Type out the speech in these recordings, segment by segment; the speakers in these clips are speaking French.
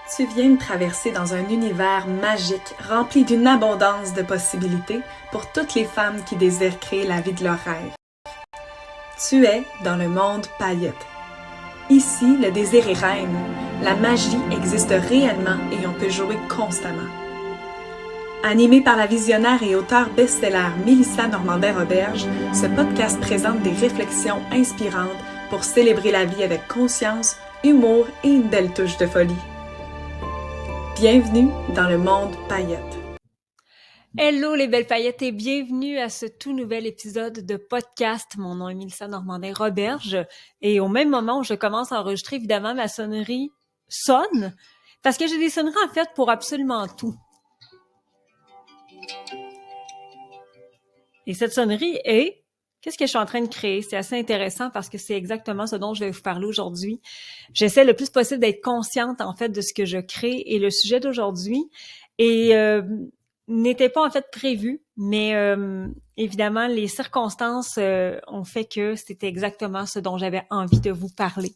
Tu viens de traverser dans un univers magique rempli d'une abondance de possibilités pour toutes les femmes qui désirent créer la vie de leurs rêves. Tu es dans le monde paillettes. Ici, le désir est reine, la magie existe réellement et on peut jouer constamment. Animée par la visionnaire et auteure best-seller Mélissa Normandin-Roberge, ce podcast présente des réflexions inspirantes pour célébrer la vie avec conscience, humour et une belle touche de folie. Bienvenue dans le monde paillettes. Hello les belles paillettes et bienvenue à ce tout nouvel épisode de podcast. Mon nom est Mélissa Normandin-Roberge et au même moment où je commence à enregistrer, évidemment, ma sonnerie sonne parce que j'ai des sonneries en fait pour absolument tout. Et cette sonnerie est... Qu'est-ce que je suis en train de créer? C'est assez intéressant parce que c'est exactement ce dont je vais vous parler aujourd'hui. J'essaie le plus possible d'être consciente, en fait, de ce que je crée et le sujet d'aujourd'hui n'était pas, en fait, prévu, mais évidemment, les circonstances ont fait que c'était exactement ce dont j'avais envie de vous parler.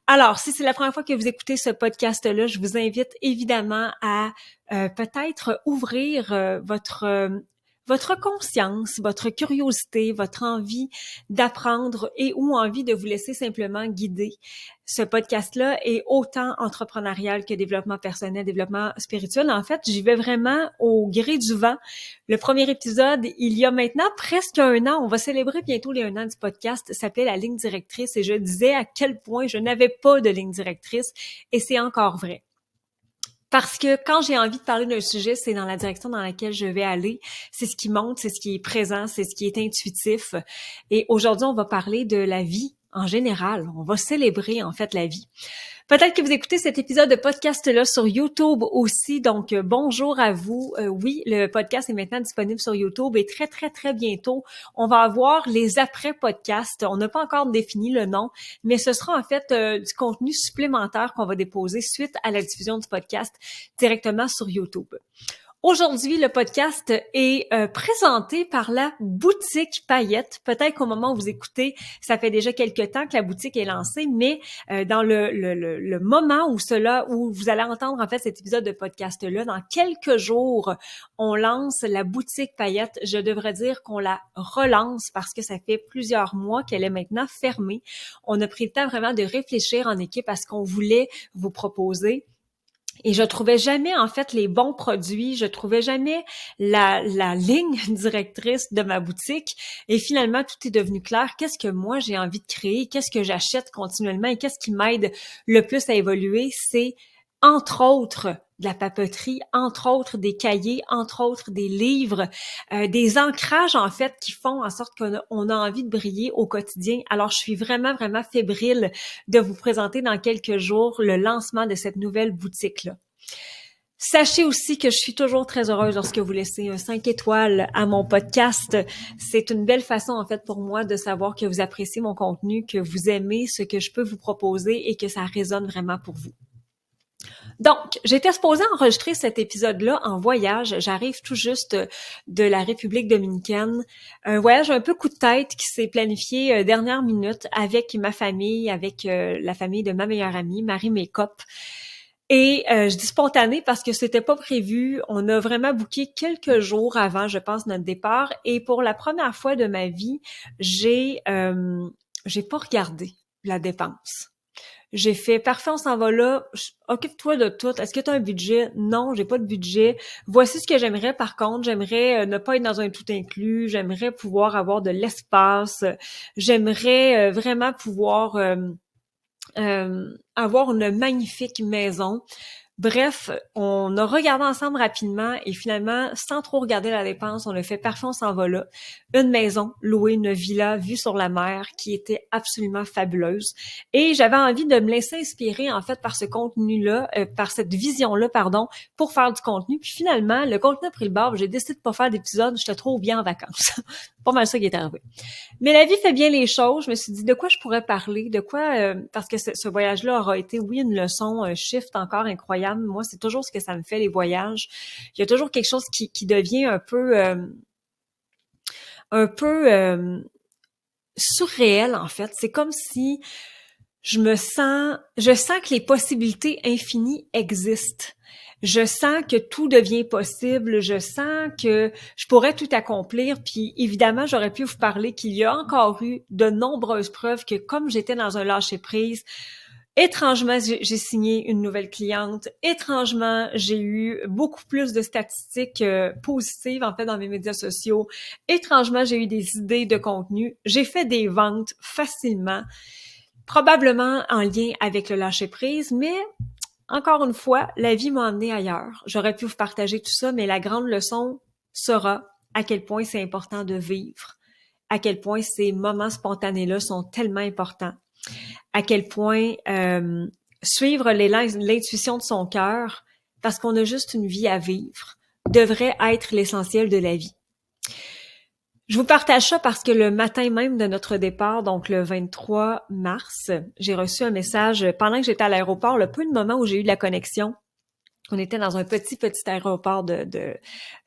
Alors, si c'est la première fois que vous écoutez ce podcast-là, je vous invite évidemment à peut-être ouvrir votre conscience, votre curiosité, votre envie d'apprendre et ou envie de vous laisser simplement guider. Ce podcast-là est autant entrepreneurial que développement personnel, développement spirituel. En fait, j'y vais vraiment au gré du vent. Le premier épisode, il y a maintenant presque 1 an, on va célébrer bientôt les 1 an du podcast, s'appelait La ligne directrice et je disais à quel point je n'avais pas de ligne directrice et c'est encore vrai. Parce que quand j'ai envie de parler d'un sujet, c'est dans la direction dans laquelle je vais aller. C'est ce qui monte, c'est ce qui est présent, c'est ce qui est intuitif. Et aujourd'hui, on va parler de la vie en général. On va célébrer en fait la vie. Peut-être que vous écoutez cet épisode de podcast-là sur YouTube aussi, donc bonjour à vous. Oui, le podcast est maintenant disponible sur YouTube et très, très, très bientôt, on va avoir les après-podcasts. On n'a pas encore défini le nom, mais ce sera en fait du contenu supplémentaire qu'on va déposer suite à la diffusion du podcast directement sur YouTube. Aujourd'hui, le podcast est présenté par la boutique Paillettes. Peut-être qu'au moment où vous écoutez, ça fait déjà quelques temps que la boutique est lancée, mais dans le moment où vous allez entendre en fait cet épisode de podcast-là, dans quelques jours, on lance la boutique Paillettes. Je devrais dire qu'on la relance parce que ça fait plusieurs mois qu'elle est maintenant fermée. On a pris le temps vraiment de réfléchir en équipe à ce qu'on voulait vous proposer. Et je trouvais jamais, en fait, les bons produits, je trouvais jamais la ligne directrice de ma boutique. Et finalement, tout est devenu clair. Qu'est-ce que moi, j'ai envie de créer? Qu'est-ce que j'achète continuellement? Et qu'est-ce qui m'aide le plus à évoluer? C'est, entre autres, de la papeterie, entre autres des cahiers, entre autres des livres, des ancrages en fait qui font en sorte qu'on a envie de briller au quotidien. Alors je suis vraiment, vraiment fébrile de vous présenter dans quelques jours le lancement de cette nouvelle boutique-là. Sachez aussi que je suis toujours très heureuse lorsque vous laissez un 5 étoiles à mon podcast. C'est une belle façon, en fait, pour moi de savoir que vous appréciez mon contenu, que vous aimez ce que je peux vous proposer et que ça résonne vraiment pour vous. Donc, j'étais supposée enregistrer cet épisode-là en voyage. J'arrive tout juste de la République dominicaine. Un voyage un peu coup de tête qui s'est planifié dernière minute avec ma famille, avec la famille de ma meilleure amie, Marie Mécop. Et je dis spontané parce que c'était pas prévu. On a vraiment booké quelques jours avant, je pense, notre départ. Et pour la première fois de ma vie, j'ai pas regardé la dépense. J'ai fait, parfait, on s'en va là, occupe-toi de tout. Est-ce que tu as un budget? Non, j'ai pas de budget. Voici ce que j'aimerais par contre. J'aimerais ne pas être dans un tout inclus. J'aimerais pouvoir avoir de l'espace. J'aimerais vraiment pouvoir avoir une magnifique maison. Bref, on a regardé ensemble rapidement et finalement, sans trop regarder la dépense, on a fait parfait, on s'en va là. Une maison louée, une villa vue sur la mer qui était absolument fabuleuse. Et j'avais envie de me laisser inspirer en fait par ce contenu-là, par cette vision-là, pardon, pour faire du contenu. Puis finalement, le contenu a pris le bord, j'ai décidé de pas faire d'épisode, j'étais trop bien en vacances. Pas mal ça qui est arrivé. Mais la vie fait bien les choses. Je me suis dit de quoi je pourrais parler, de quoi parce que ce voyage-là aura été, oui, une leçon, un shift encore incroyable. Moi, c'est toujours ce que ça me fait, les voyages. Il y a toujours quelque chose qui devient un peu surréel, en fait. C'est comme si je sens que les possibilités infinies existent. Je sens que tout devient possible, je sens que je pourrais tout accomplir, puis évidemment, j'aurais pu vous parler qu'il y a encore eu de nombreuses preuves que comme j'étais dans un lâcher-prise, étrangement, j'ai signé une nouvelle cliente. Étrangement, j'ai eu beaucoup plus de statistiques positives, en fait, dans mes médias sociaux. Étrangement, j'ai eu des idées de contenu. J'ai fait des ventes facilement, probablement en lien avec le lâcher-prise, mais encore une fois, la vie m'a emmené ailleurs. J'aurais pu vous partager tout ça, mais la grande leçon sera à quel point c'est important de vivre, à quel point ces moments spontanés-là sont tellement importants, à quel point suivre l'intuition de son cœur, parce qu'on a juste une vie à vivre, devrait être l'essentiel de la vie. Je vous partage ça parce que le matin même de notre départ, donc le 23 mars, j'ai reçu un message pendant que j'étais à l'aéroport, le peu de moment où j'ai eu de la connexion. On était dans un petit aéroport de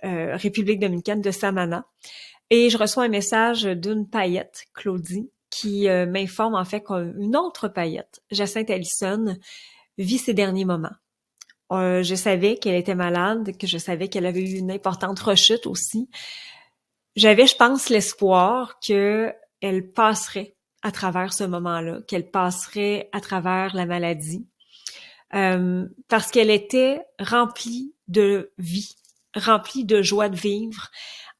République dominicaine de Samana. Et je reçois un message d'une paillette, Claudie, qui m'informe en fait qu'une autre paillette, Jacinthe Allison, vit ses derniers moments. Je savais qu'elle était malade, que je savais qu'elle avait eu une importante rechute aussi. J'avais, je pense, l'espoir qu'elle passerait à travers ce moment-là, qu'elle passerait à travers la maladie, parce qu'elle était remplie de vie, remplie de joie de vivre.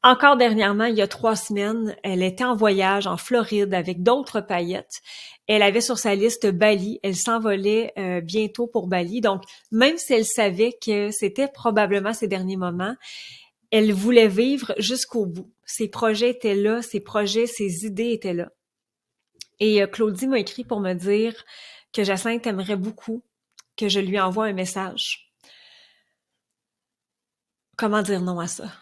Encore dernièrement, il y a 3 semaines, elle était en voyage en Floride avec d'autres paillettes. Elle avait sur sa liste Bali. Elle s'envolait bientôt pour Bali. Donc, même si elle savait que c'était probablement ses derniers moments, elle voulait vivre jusqu'au bout. Ses projets étaient là, ses idées étaient là. Et Claudie m'a écrit pour me dire que Jacinthe aimerait beaucoup que je lui envoie un message. Comment dire non à ça?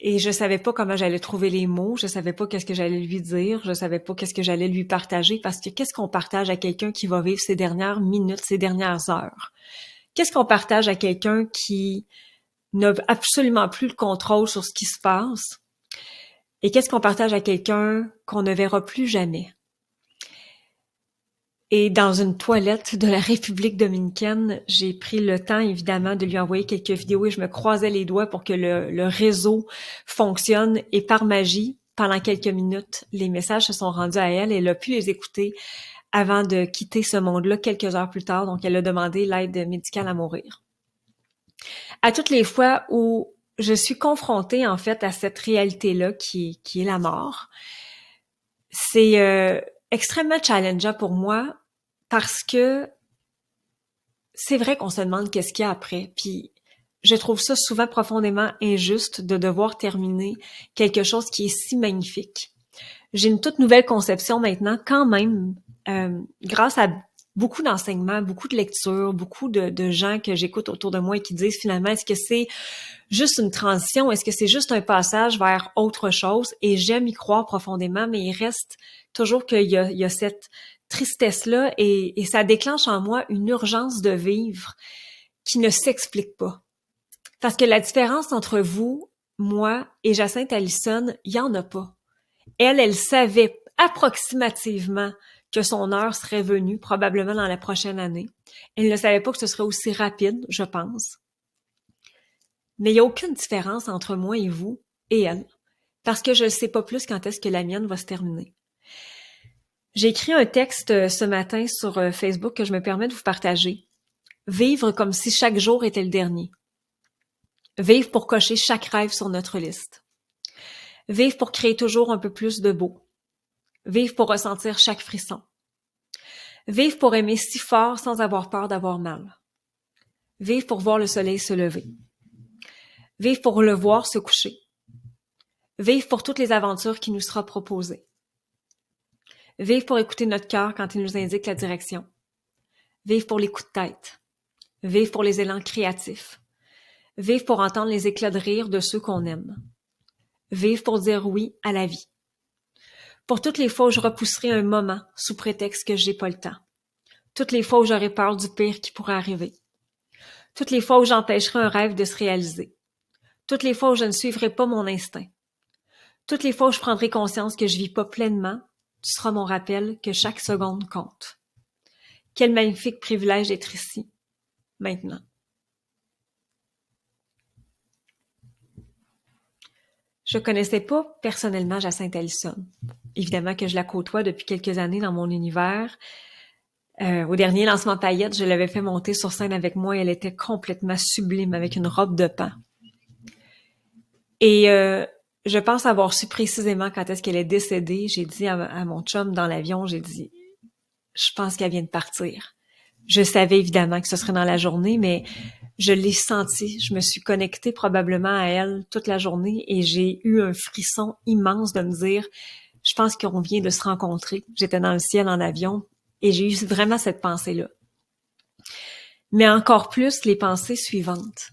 Et je savais pas comment j'allais trouver les mots, je savais pas qu'est-ce que j'allais lui dire, je savais pas qu'est-ce que j'allais lui partager, parce que qu'est-ce qu'on partage à quelqu'un qui va vivre ses dernières minutes, ses dernières heures? Qu'est-ce qu'on partage à quelqu'un qui n'a absolument plus le contrôle sur ce qui se passe? Et qu'est-ce qu'on partage à quelqu'un qu'on ne verra plus jamais? Et dans une toilette de la République dominicaine, j'ai pris le temps, évidemment, de lui envoyer quelques vidéos et je me croisais les doigts pour que le réseau fonctionne. Et par magie, pendant quelques minutes, les messages se sont rendus à elle et elle a pu les écouter avant de quitter ce monde-là quelques heures plus tard. Donc, elle a demandé l'aide médicale à mourir. À toutes les fois où je suis confrontée, en fait, à cette réalité-là qui est la mort, c'est extrêmement challengeant pour moi parce que c'est vrai qu'on se demande qu'est-ce qu'il y a après. Puis je trouve ça souvent profondément injuste de devoir terminer quelque chose qui est si magnifique. J'ai une toute nouvelle conception maintenant, quand même, grâce à beaucoup d'enseignements, beaucoup de lectures, beaucoup de gens que j'écoute autour de moi et qui disent finalement, est-ce que c'est juste une transition? Est-ce que c'est juste un passage vers autre chose? Et j'aime y croire profondément, mais il reste toujours qu'il y a cette tristesse-là et ça déclenche en moi une urgence de vivre qui ne s'explique pas. Parce que la différence entre vous, moi et Jacinthe Allison, il n'y en a pas. Elle savait approximativement que son heure serait venue, probablement dans la prochaine année. Elle ne savait pas que ce serait aussi rapide, je pense. Mais il n'y a aucune différence entre moi et vous et elle, parce que je ne sais pas plus quand est-ce que la mienne va se terminer. J'ai écrit un texte ce matin sur Facebook que je me permets de vous partager. Vivre comme si chaque jour était le dernier. Vivre pour cocher chaque rêve sur notre liste. Vivre pour créer toujours un peu plus de beau. Vivre pour ressentir chaque frisson. Vivre pour aimer si fort sans avoir peur d'avoir mal. Vivre pour voir le soleil se lever. Vivre pour le voir se coucher. Vivre pour toutes les aventures qui nous sera proposées. Vivre pour écouter notre cœur quand il nous indique la direction. Vivre pour les coups de tête. Vivre pour les élans créatifs. Vivre pour entendre les éclats de rire de ceux qu'on aime. Vivre pour dire oui à la vie. Pour toutes les fois où je repousserai un moment sous prétexte que j'ai pas le temps. Toutes les fois où j'aurai peur du pire qui pourrait arriver. Toutes les fois où j'empêcherai un rêve de se réaliser. Toutes les fois où je ne suivrai pas mon instinct. Toutes les fois où je prendrai conscience que je vis pas pleinement Tu seras mon rappel que chaque seconde compte. Quel magnifique privilège d'être ici, maintenant. Je connaissais pas personnellement Jacinthe Ellison. Évidemment que je la côtoie depuis quelques années dans mon univers. Au dernier lancement Paillettes, je l'avais fait monter sur scène avec moi et elle était complètement sublime avec une robe de pain. Et je pense avoir su précisément quand est-ce qu'elle est décédée. J'ai dit à mon chum dans l'avion, j'ai dit, je pense qu'elle vient de partir. Je savais évidemment que ce serait dans la journée, mais je l'ai senti. Je me suis connectée probablement à elle toute la journée et j'ai eu un frisson immense de me dire, je pense qu'on vient de se rencontrer. J'étais dans le ciel en avion et j'ai eu vraiment cette pensée-là. Mais encore plus les pensées suivantes.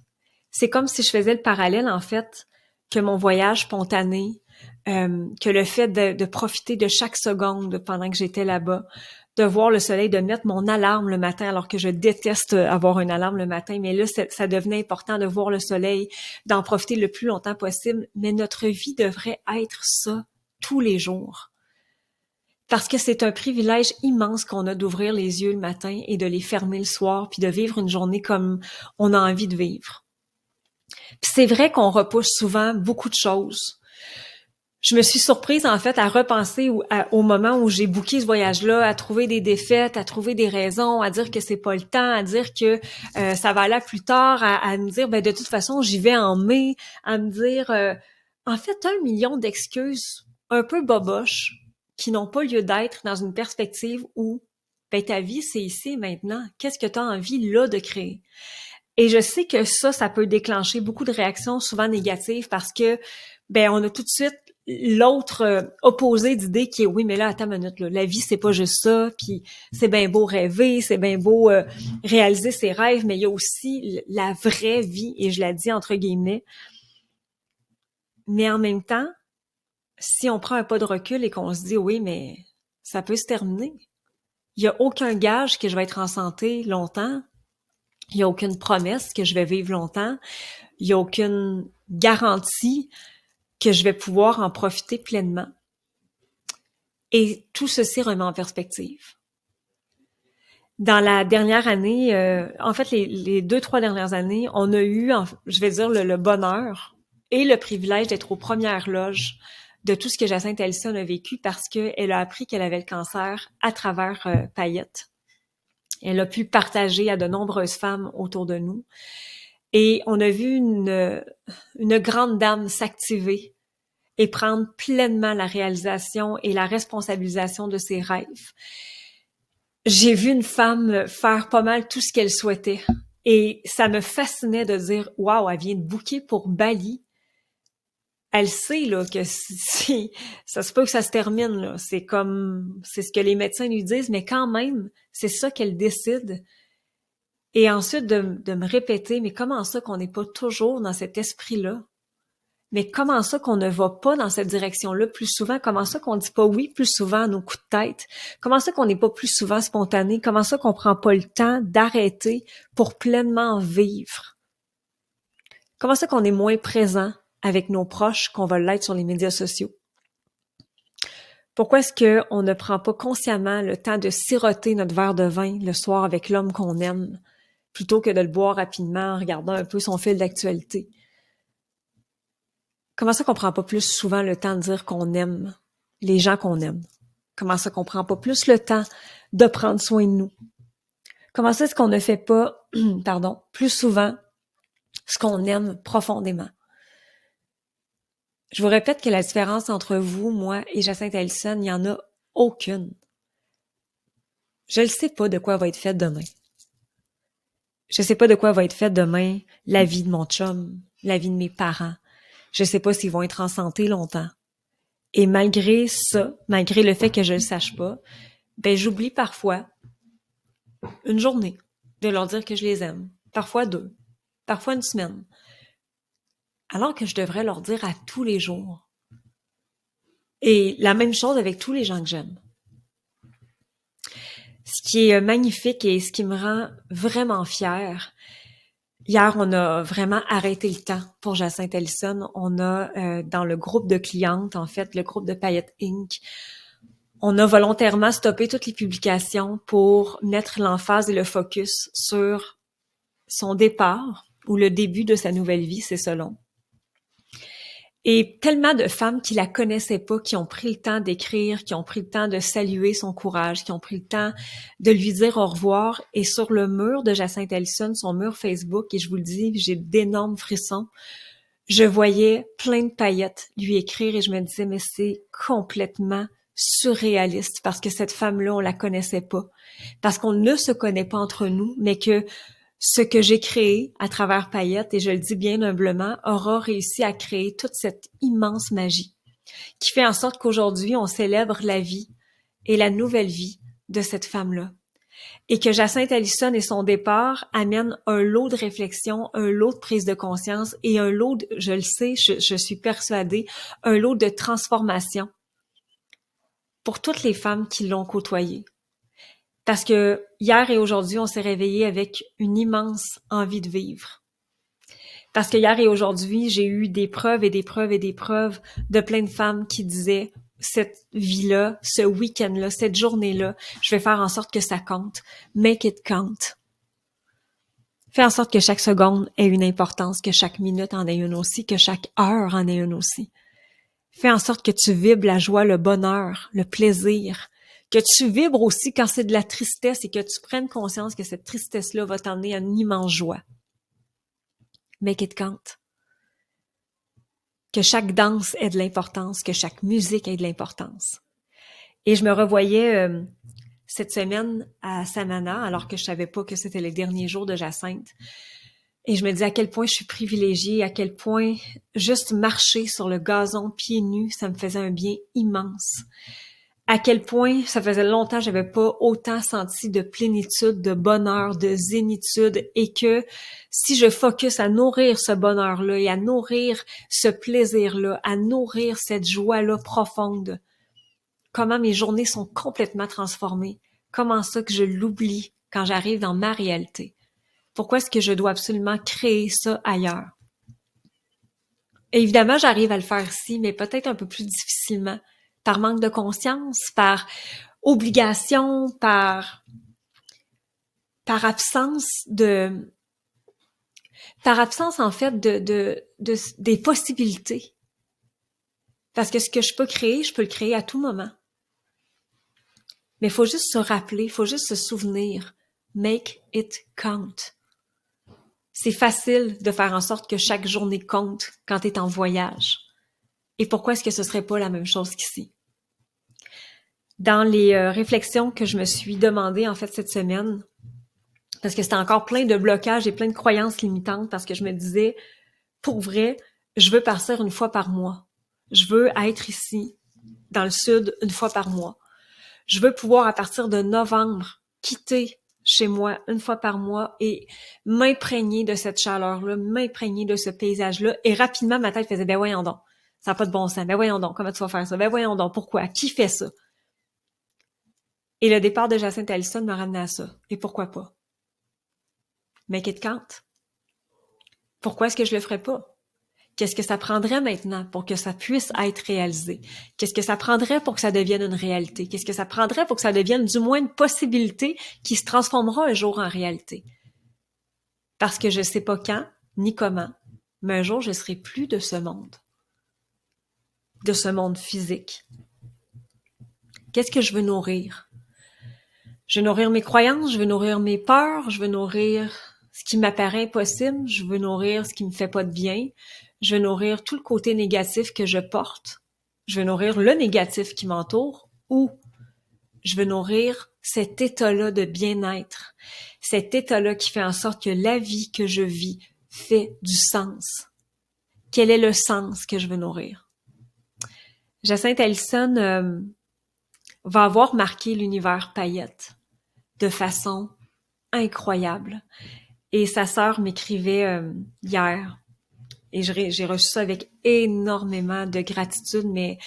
C'est comme si je faisais le parallèle, en fait, que mon voyage spontané, que le fait de profiter de chaque seconde pendant que j'étais là-bas, de voir le soleil, de mettre mon alarme le matin, alors que je déteste avoir une alarme le matin, mais là, ça devenait important de voir le soleil, d'en profiter le plus longtemps possible. Mais notre vie devrait être ça tous les jours. Parce que c'est un privilège immense qu'on a d'ouvrir les yeux le matin et de les fermer le soir, puis de vivre une journée comme on a envie de vivre. Puis c'est vrai qu'on repousse souvent beaucoup de choses. Je me suis surprise, en fait, à repenser au moment où j'ai booké ce voyage-là, à trouver des défaites, à trouver des raisons, à dire que c'est pas le temps, à dire que ça va aller plus tard, à me dire, ben de toute façon, j'y vais en mai, à me dire, en fait, 1 million d'excuses un peu boboches qui n'ont pas lieu d'être dans une perspective où, ben ta vie, c'est ici et maintenant. Qu'est-ce que tu as envie, là, de créer? Et je sais que ça peut déclencher beaucoup de réactions, souvent négatives, parce que, ben on a tout de suite l'autre opposé d'idée qui est oui, mais là, attends une minute, là, la vie, c'est pas juste ça, puis c'est bien beau rêver, c'est bien beau réaliser ses rêves, mais il y a aussi la vraie vie, et je la dis entre guillemets. Mais en même temps, si on prend un pas de recul et qu'on se dit oui, mais ça peut se terminer. Il y a aucun gage que je vais être en santé longtemps. Il y a aucune promesse que je vais vivre longtemps. Il y a aucune garantie que je vais pouvoir en profiter pleinement. Et tout ceci remet en perspective. Dans la dernière année, en fait, les 2-3 dernières années, on a eu, je vais dire, le bonheur et le privilège d'être aux premières loges de tout ce que Jacinthe Ellison a vécu parce qu'elle a appris qu'elle avait le cancer à travers Paillettes. Elle a pu partager à de nombreuses femmes autour de nous. Et on a vu une grande dame s'activer et prendre pleinement la réalisation et la responsabilisation de ses rêves. J'ai vu une femme faire pas mal tout ce qu'elle souhaitait. Et ça me fascinait de dire, waouh, elle vient de booker pour Bali. Elle sait là que si ça se peut que ça se termine là, c'est ce que les médecins lui disent, mais quand même, c'est ça qu'elle décide. Et ensuite de me répéter, mais comment ça qu'on n'est pas toujours dans cet esprit-là? Mais comment ça qu'on ne va pas dans cette direction-là plus souvent? Comment ça qu'on dit pas oui plus souvent à nos coups de tête? Comment ça qu'on n'est pas plus souvent spontané? Comment ça qu'on prend pas le temps d'arrêter pour pleinement vivre? Comment ça qu'on est moins présent avec nos proches qu'on va l'être sur les médias sociaux? Pourquoi est-ce qu'on ne prend pas consciemment le temps de siroter notre verre de vin le soir avec l'homme qu'on aime, plutôt que de le boire rapidement en regardant un peu son fil d'actualité? Comment ça qu'on prend pas plus souvent le temps de dire qu'on aime les gens qu'on aime? Comment ça qu'on prend pas plus le temps de prendre soin de nous? Comment ça est-ce qu'on ne fait pas, plus souvent ce qu'on aime profondément? Je vous répète que la différence entre vous, moi et Jacinthe Ellison, il n'y en a aucune. Je ne sais pas de quoi va être faite demain. Je sais pas de quoi va être faite demain la vie de mon chum, la vie de mes parents. Je sais pas s'ils vont être en santé longtemps. Et malgré ça, malgré le fait que je le sache pas, ben j'oublie parfois une journée de leur dire que je les aime. Parfois 2, parfois 1 semaine. Alors que je devrais leur dire à tous les jours. Et la même chose avec tous les gens que j'aime. Ce qui est magnifique et ce qui me rend vraiment fière, hier, on a vraiment arrêté le temps pour Jacinthe Ellison. On a, dans le groupe de clientes, en fait, le groupe de Paillettes Inc., On a volontairement stoppé toutes les publications pour mettre l'emphase et le focus sur son départ ou le début de sa nouvelle vie, c'est selon. Et tellement de femmes qui la connaissaient pas, qui ont pris le temps d'écrire, qui ont pris le temps de saluer son courage, qui ont pris le temps de lui dire au revoir. Et sur le mur de Jacinthe Ellison, son mur Facebook, et je vous le dis, j'ai d'énormes frissons, je voyais plein de paillettes lui écrire et je me disais, mais c'est complètement surréaliste parce que cette femme-là, on la connaissait pas. Parce qu'on ne se connaît pas entre nous, mais que ce que j'ai créé à travers Paillettes, et je le dis bien humblement, aura réussi à créer toute cette immense magie qui fait en sorte qu'aujourd'hui, on célèbre la vie et la nouvelle vie de cette femme-là. Et que Jacinthe Ellison et son départ amènent un lot de réflexion, un lot de prise de conscience et un lot, je le sais, je suis persuadée, un lot de transformation pour toutes les femmes qui l'ont côtoyée. Parce que hier et aujourd'hui, on s'est réveillés avec une immense envie de vivre. Parce que hier et aujourd'hui, j'ai eu des preuves et des preuves et des preuves de plein de femmes qui disaient cette vie-là, ce week-end-là, cette journée-là, je vais faire en sorte que ça compte. Make it count. Fais en sorte que chaque seconde ait une importance, que chaque minute en ait une aussi, que chaque heure en ait une aussi. Fais en sorte que tu vibres la joie, le bonheur, le plaisir, que tu vibres aussi quand c'est de la tristesse et que tu prennes conscience que cette tristesse-là va t'emmener à une immense joie. Make it count. Que chaque danse ait de l'importance, que chaque musique ait de l'importance. Et je me revoyais cette semaine à Samana, alors que je savais pas que c'était les derniers jours de Jacinthe. Et je me dis à quel point je suis privilégiée, à quel point juste marcher sur le gazon pieds nus, ça me faisait un bien immense. À quel point ça faisait longtemps que j'avais pas autant senti de plénitude, de bonheur, de zénitude, et que si je focus à nourrir ce bonheur-là et à nourrir ce plaisir-là, à nourrir cette joie-là profonde, comment mes journées sont complètement transformées, comment ça que je l'oublie quand j'arrive dans ma réalité. Pourquoi est-ce que je dois absolument créer ça ailleurs? Et évidemment, j'arrive à le faire ici, mais peut-être un peu plus difficilement. Par manque de conscience, par obligation, par absence en fait des possibilités. Parce que ce que je peux créer, je peux le créer à tout moment. Mais il faut juste se rappeler, il faut juste se souvenir. Make it count. C'est facile de faire en sorte que chaque journée compte quand tu es en voyage. Et pourquoi est-ce que ce serait pas la même chose qu'ici? Dans les réflexions que je me suis demandé en fait cette semaine, parce que c'était encore plein de blocages et plein de croyances limitantes, parce que je me disais, pour vrai, je veux partir une fois par mois. Je veux être ici, dans le sud, une fois par mois. Je veux pouvoir, à partir de novembre, quitter chez moi une fois par mois et m'imprégner de cette chaleur-là, m'imprégner de ce paysage-là. Et rapidement, ma tête faisait, ben voyons donc, ça n'a pas de bon sens. Ben voyons donc, comment tu vas faire ça? Ben voyons donc, pourquoi? Qui fait ça? Et le départ de Jacinthe Ellison me ramenait à ça. Et pourquoi pas? Make it count. Pourquoi est-ce que je le ferais pas? Qu'est-ce que ça prendrait maintenant pour que ça puisse être réalisé? Qu'est-ce que ça prendrait pour que ça devienne une réalité? Qu'est-ce que ça prendrait pour que ça devienne du moins une possibilité qui se transformera un jour en réalité? Parce que je sais pas quand, ni comment, mais un jour je serai plus de ce monde physique. Qu'est-ce que je veux nourrir? Je veux nourrir mes croyances, je veux nourrir mes peurs, je veux nourrir ce qui m'apparaît impossible, je veux nourrir ce qui me fait pas de bien, je veux nourrir tout le côté négatif que je porte, je veux nourrir le négatif qui m'entoure, ou je veux nourrir cet état-là de bien-être, cet état-là qui fait en sorte que la vie que je vis fait du sens. Quel est le sens que je veux nourrir? Jacinthe Ellison va avoir marqué l'univers Paillettes de façon incroyable. Et sa sœur m'écrivait hier, et j'ai reçu ça avec énormément de gratitude, mais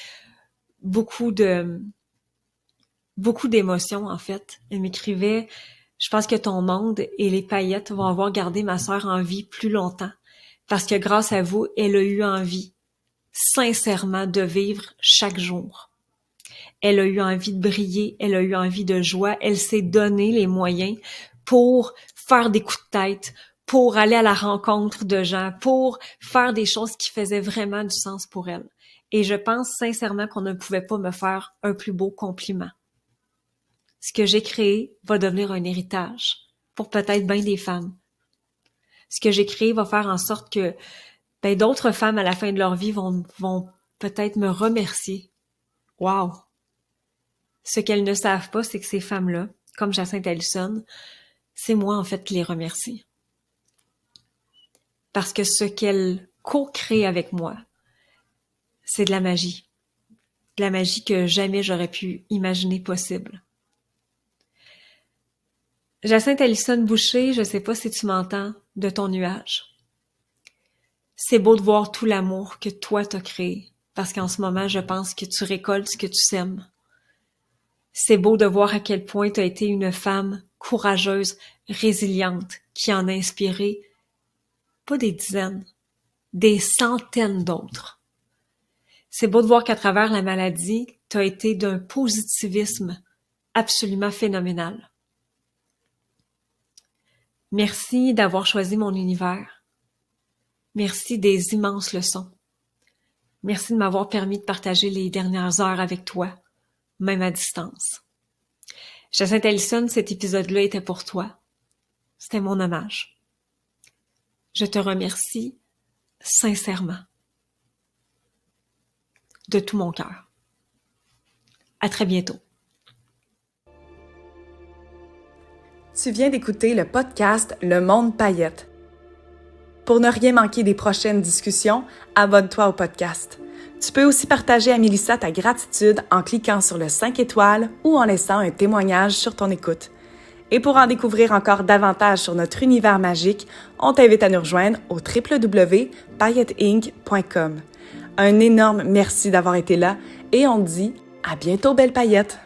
beaucoup d'émotions en fait. Elle m'écrivait, je pense que ton monde et les paillettes vont avoir gardé ma sœur en vie plus longtemps, parce que grâce à vous, elle a eu envie, sincèrement, de vivre chaque jour. elle a eu envie de briller, elle a eu envie de joie, elle s'est donné les moyens pour faire des coups de tête, pour aller à la rencontre de gens, pour faire des choses qui faisaient vraiment du sens pour elle. Et je pense sincèrement qu'on ne pouvait pas me faire un plus beau compliment. Ce que j'ai créé va devenir un héritage pour peut-être bien des femmes. Ce que j'ai créé va faire en sorte que d'autres femmes à la fin de leur vie vont peut-être me remercier. Wow! Ce qu'elles ne savent pas, c'est que ces femmes-là, comme Jacinthe Ellison, c'est moi en fait qui les remercie. Parce que ce qu'elles co-créent avec moi, c'est de la magie. De la magie que jamais j'aurais pu imaginer possible. Jacinthe Ellison Boucher, je sais pas si tu m'entends, de ton nuage. C'est beau de voir tout l'amour que toi t'as créé, parce qu'en ce moment, je pense que tu récoltes ce que tu sèmes. C'est beau de voir à quel point tu as été une femme courageuse, résiliente, qui en a inspiré pas des dizaines, des centaines d'autres. C'est beau de voir qu'à travers la maladie, tu as été d'un positivisme absolument phénoménal. Merci d'avoir choisi mon univers. Merci des immenses leçons. Merci de m'avoir permis de partager les dernières heures avec toi, même à distance. Jacinthe Ellison, cet épisode-là était pour toi. C'était mon hommage. Je te remercie sincèrement. De tout mon cœur. À très bientôt. Tu viens d'écouter le podcast Le Monde Paillette. Pour ne rien manquer des prochaines discussions, abonne-toi au podcast. Tu peux aussi partager à Mélissa ta gratitude en cliquant sur le 5 étoiles ou en laissant un témoignage sur ton écoute. Et pour en découvrir encore davantage sur notre univers magique, on t'invite à nous rejoindre au www.pailletteinc.com. Un énorme merci d'avoir été là et on te dit à bientôt, belle paillette!